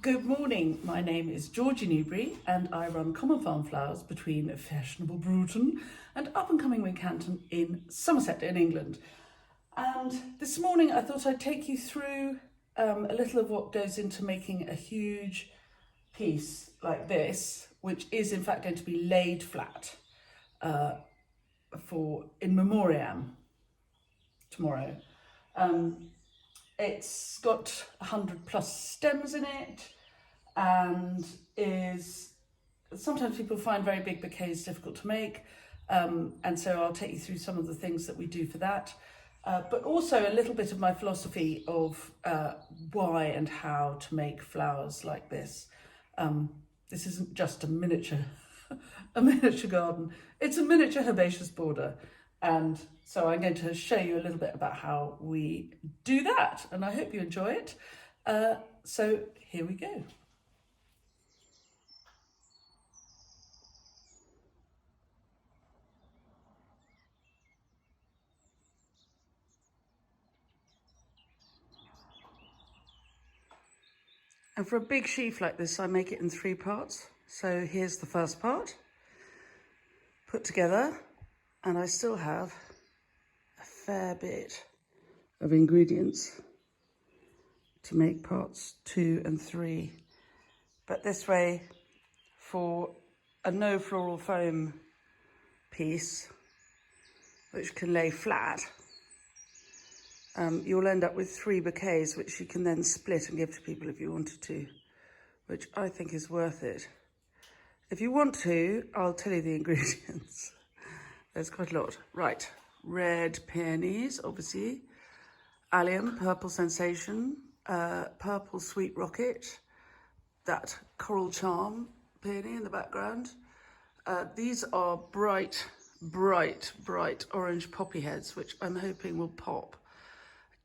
Good morning, my name is Georgie Newbery and I run Common Farm Flowers between fashionable Bruton and up-and-coming Wincanton in Somerset in England. And this morning I thought I'd take you through a little of what goes into making a huge piece like this, which is in fact going to be laid flat for in memoriam tomorrow. It's got 100+ stems in it and is sometimes people find very big bouquets difficult to make, and so I'll take you through some of the things that we do for that, but also a little bit of my philosophy of why and how to make flowers like this. This isn't just a miniature garden, it's a miniature herbaceous border. And so I'm going to show you a little bit about how we do that, and I hope you enjoy it. So here we go. And for a big sheaf like this, I make it in 3 parts. So here's the first part, put together, and I still have a fair bit of ingredients to make parts 2 and 3. But this way, for a no floral foam piece, which can lay flat, you'll end up with 3 bouquets, which you can then split and give to people if you wanted to, which I think is worth it. If you want to, I'll tell you the ingredients. There's quite a lot. Right, red peonies, obviously, allium, purple sensation, purple sweet rocket, that coral charm peony in the background. These are bright orange poppy heads, which I'm hoping will pop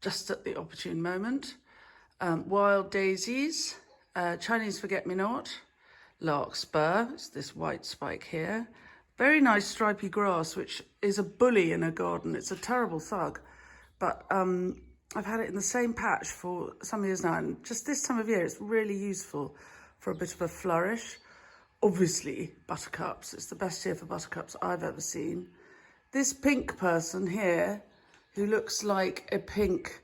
just at the opportune moment. Wild daisies, Chinese forget-me-not, larkspur, it's this white spike here. Very nice stripy grass, which is a bully in a garden. It's a terrible thug, but I've had it in the same patch for some years now, and just this time of year, it's really useful for a bit of a flourish. Obviously, buttercups. It's the best year for buttercups I've ever seen. This pink person here, who looks like a pink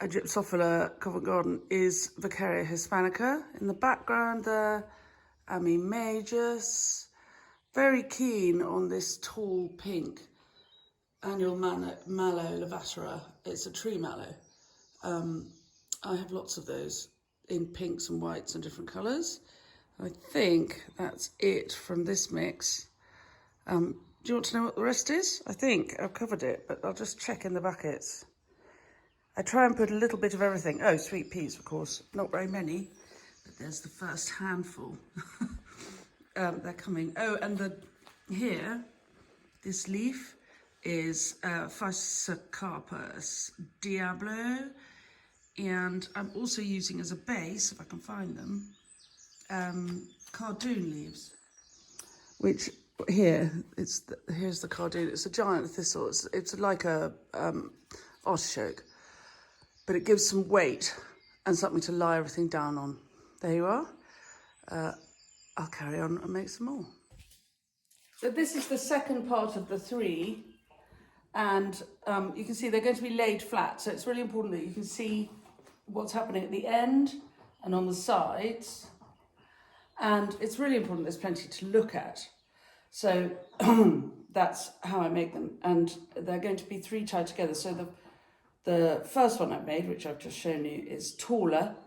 Gypsophila Covent Garden, is Vaccaria hispanica. In the background there, Ami majus. Very keen on this tall pink annual mallow levatera. It's a tree mallow. I have lots of those in pinks and whites and different colours. I think that's it from this mix. Do you want to know what the rest is? I think I've covered it, but I'll just check in the buckets. I try and put a little bit of everything. Oh, sweet peas, of course. Not very many, but there's the first handful. They're coming. Oh, and here, this leaf is Physocarpus Diablo, and I'm also using as a base, if I can find them, cardoon leaves, which here, here's the cardoon. It's a giant thistle. It's like a artichoke, but it gives some weight and something to lie everything down on. There you are. I'll carry on and make some more. So this is the second part of the 3, and you can see they're going to be laid flat. So it's really important that you can see what's happening at the end and on the sides. And it's really important there's plenty to look at. So that's how I make them. And they're going to be 3 tied together. So the first one I've made, which I've just shown you, is taller.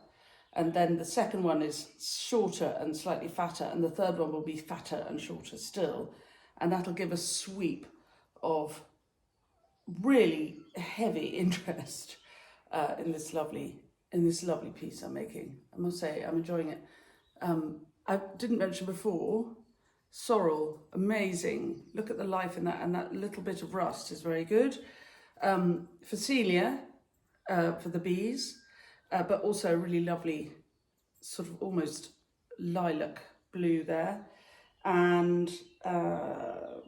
And then the second one is shorter and slightly fatter. And the third one will be fatter and shorter still. And that'll give a sweep of really heavy interest in this lovely piece I'm making. I must say I'm enjoying it. I didn't mention before, sorrel, amazing. Look at the life in that, and that little bit of rust is very good. Phacelia for the bees, but also a really lovely sort of almost lilac blue there. And I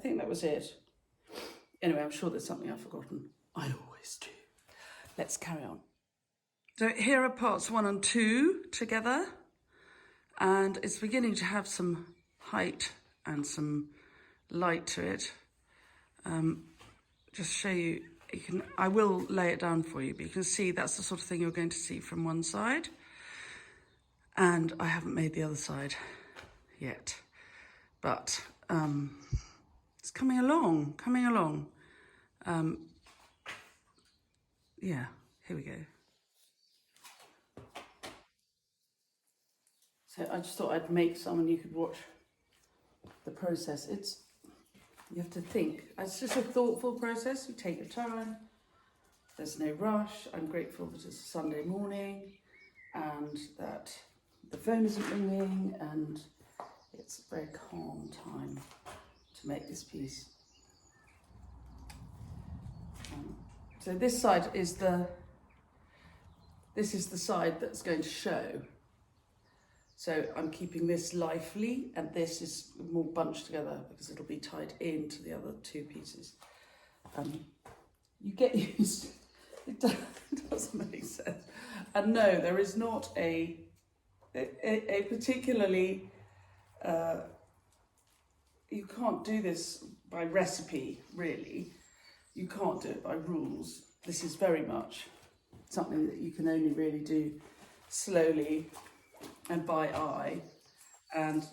think that was it. Anyway, I'm sure there's something I've forgotten. I always do. Let's carry on. So here are parts 1 and 2 together, and it's beginning to have some height and some light to it. Just show you, I will lay it down for you, but you can see that's the sort of thing you're going to see from one side. And I haven't made the other side yet, but it's coming along. Yeah, here we go. So I just thought I'd make some and you could watch the process. You have to think. It's just a thoughtful process. You take your time. There's no rush. I'm grateful that it's a Sunday morning and that the phone isn't ringing, and it's a very calm time to make this piece. So this side is the side that's going to show. So I'm keeping this lively, and this is more bunched together because it'll be tied into the other two pieces. You get used. It doesn't make sense. And no, there is not a particularly. You can't do this by recipe, really. You can't do it by rules. This is very much something that you can only really do slowly and by eye, and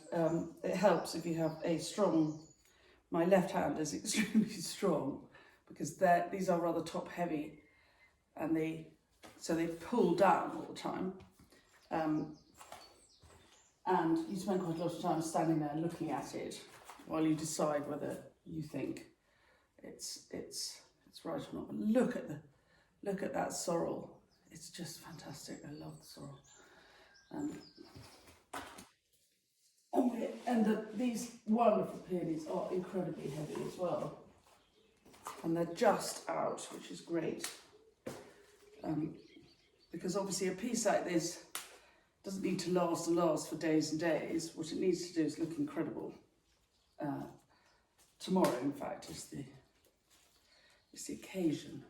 it helps if you have a strong. My left hand is extremely strong because these are rather top heavy, and they pull down all the time, and you spend quite a lot of time standing there looking at it while you decide whether you think it's right or not. But look at that sorrel. It's just fantastic. I love the sorrel. And these wonderful peonies are incredibly heavy as well, and they're just out, which is great, because obviously a piece like this doesn't need to last and last for days and days. What it needs to do is look incredible. Tomorrow, in fact, is the occasion.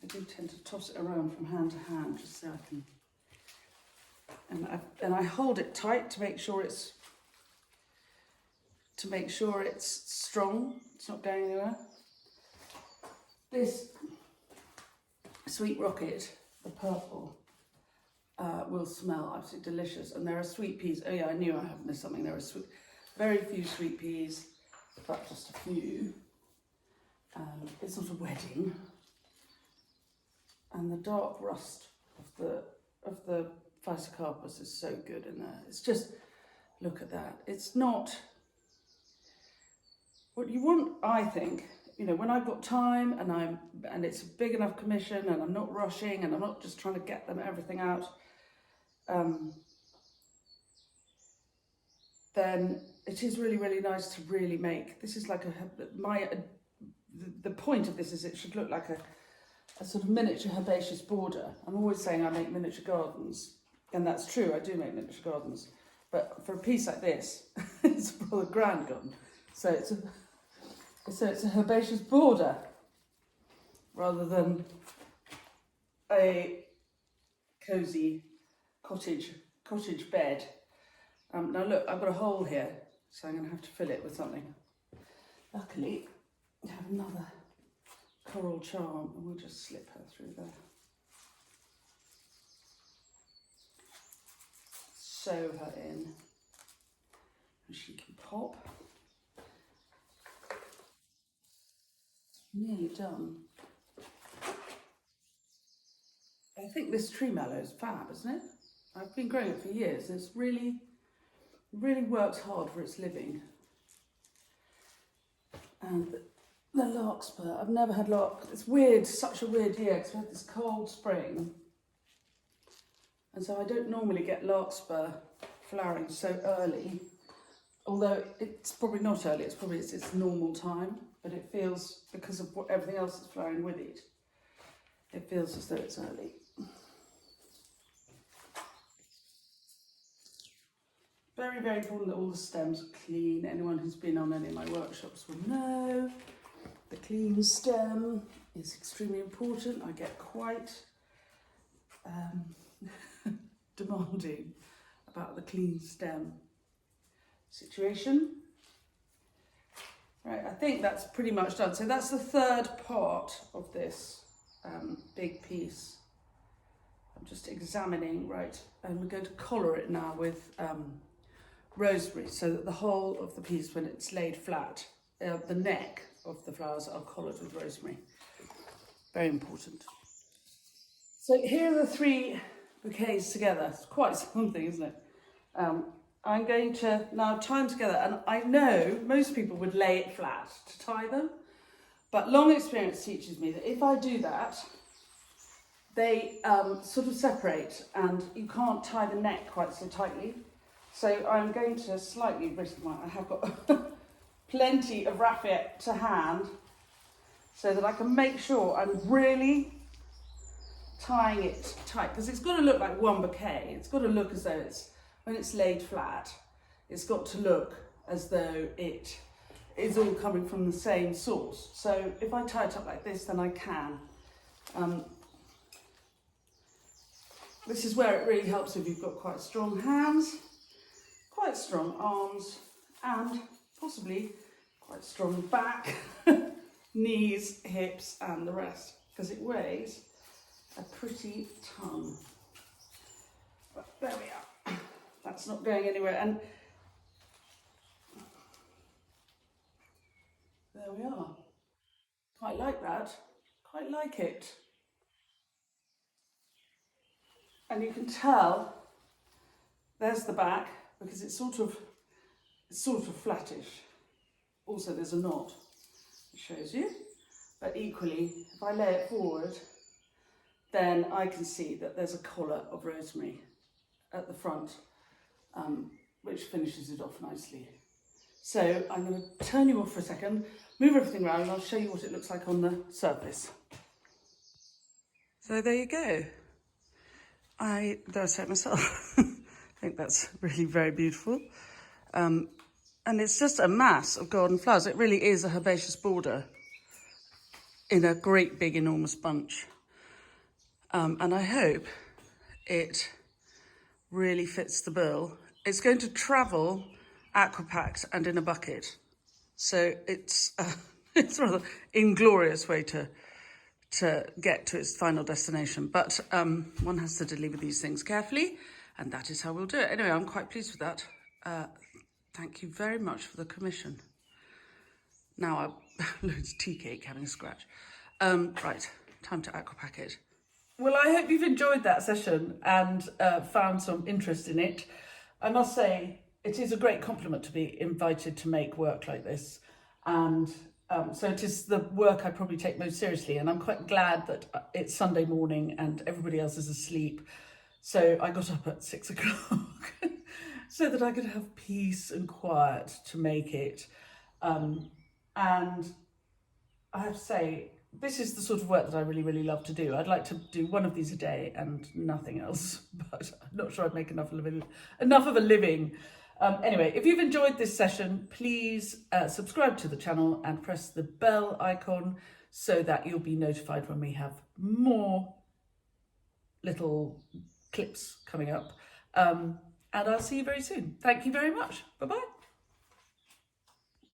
I do tend to toss it around from hand to hand just so I can, and I hold it tight to make sure it's strong. It's not going anywhere. This sweet rocket, the purple, will smell absolutely delicious. And there are sweet peas. Oh yeah, I knew I had missed something. There are very few sweet peas, but just a few. It's not a wedding. And the dark rust of the Physocarpus is so good in there. It's just, look at that. It's not what you want, I think. You know, when I've got time and it's a big enough commission and I'm not rushing and I'm not just trying to get everything out, then it is really, really nice to really make. This is like the point of this is it should look like a sort of miniature herbaceous border. I'm always saying I make miniature gardens, and that's true, I do make miniature gardens, but for a piece like this, it's a rather grand garden. So it's a herbaceous border rather than a cosy cottage bed. Now look, I've got a hole here, so I'm going to have to fill it with something. Luckily, I have another coral charm, and we'll just slip her through there. Sew her in, and she can pop. Nearly done. I think this tree mallow is fab, isn't it? I've been growing it for years, and it's really works hard for its living. And the larkspur, I've never had lark. It's weird, such a weird year, because we had this cold spring, and so I don't normally get larkspur flowering so early. Although it's probably not early, it's probably its normal time, but it feels, because of everything else that's flowering with it, it feels as though it's early. very, very important that all the stems are clean. Anyone who's been on any of my workshops will know the clean stem is extremely important. I get quite demanding about the clean stem situation. Right, I think that's pretty much done. So that's the third part of this big piece. I'm just examining, right, and we're going to collar it now with rosemary so that the whole of the piece, when it's laid flat, the neck of the flowers are collared with rosemary. Very important. So here are the 3 bouquets together. It's quite something, isn't it? I'm going to now tie them together, and I know most people would lay it flat to tie them, but long experience teaches me that if I do that, they sort of separate and you can't tie the neck quite so tightly. So I'm going to slightly risk I have got plenty of raffia to hand so that I can make sure I'm really tying it tight, because it's got to look like one bouquet. It's got to look as though it's, when it's laid flat, it's got to look as though it is all coming from the same source. So if I tie it up like this, then I can. This is where it really helps if you've got quite strong hands, quite strong arms, and possibly quite strong back, knees, hips, and the rest, because it weighs a pretty ton. But there we are. That's not going anywhere, and there we are. Quite like that. Quite like it. And you can tell there's the back, because it's sort of flattish. Also, there's a knot, it shows you. But equally, if I lay it forward, then I can see that there's a collar of rosemary at the front, which finishes it off nicely. So I'm going to turn you off for a second, move everything around, and I'll show you what it looks like on the surface. So there you go. I dare say it myself. I think that's really very beautiful. And it's just a mass of golden flowers. It really is a herbaceous border in a great big enormous bunch. And I hope it really fits the bill. It's going to travel aquapacked and in a bucket. So it's it's a rather inglorious way to get to its final destination. But one has to deliver these things carefully, and that is how we'll do it. Anyway, I'm quite pleased with that. Thank you very much for the commission. Now, loads of tea cake having a scratch. Right, time to aquapack it. Well, I hope you've enjoyed that session and found some interest in it. I must say, it is a great compliment to be invited to make work like this. And so it is the work I probably take most seriously. And I'm quite glad that it's Sunday morning and everybody else is asleep. So I got up at 6 o'clock so that I could have peace and quiet to make it. And I have to say, this is the sort of work that I really, really love to do. I'd like to do one of these a day and nothing else, but I'm not sure I'd make enough of a living. Anyway, if you've enjoyed this session, please subscribe to the channel and press the bell icon so that you'll be notified when we have more little clips coming up. And I'll see you very soon. Thank you very much. Bye-bye.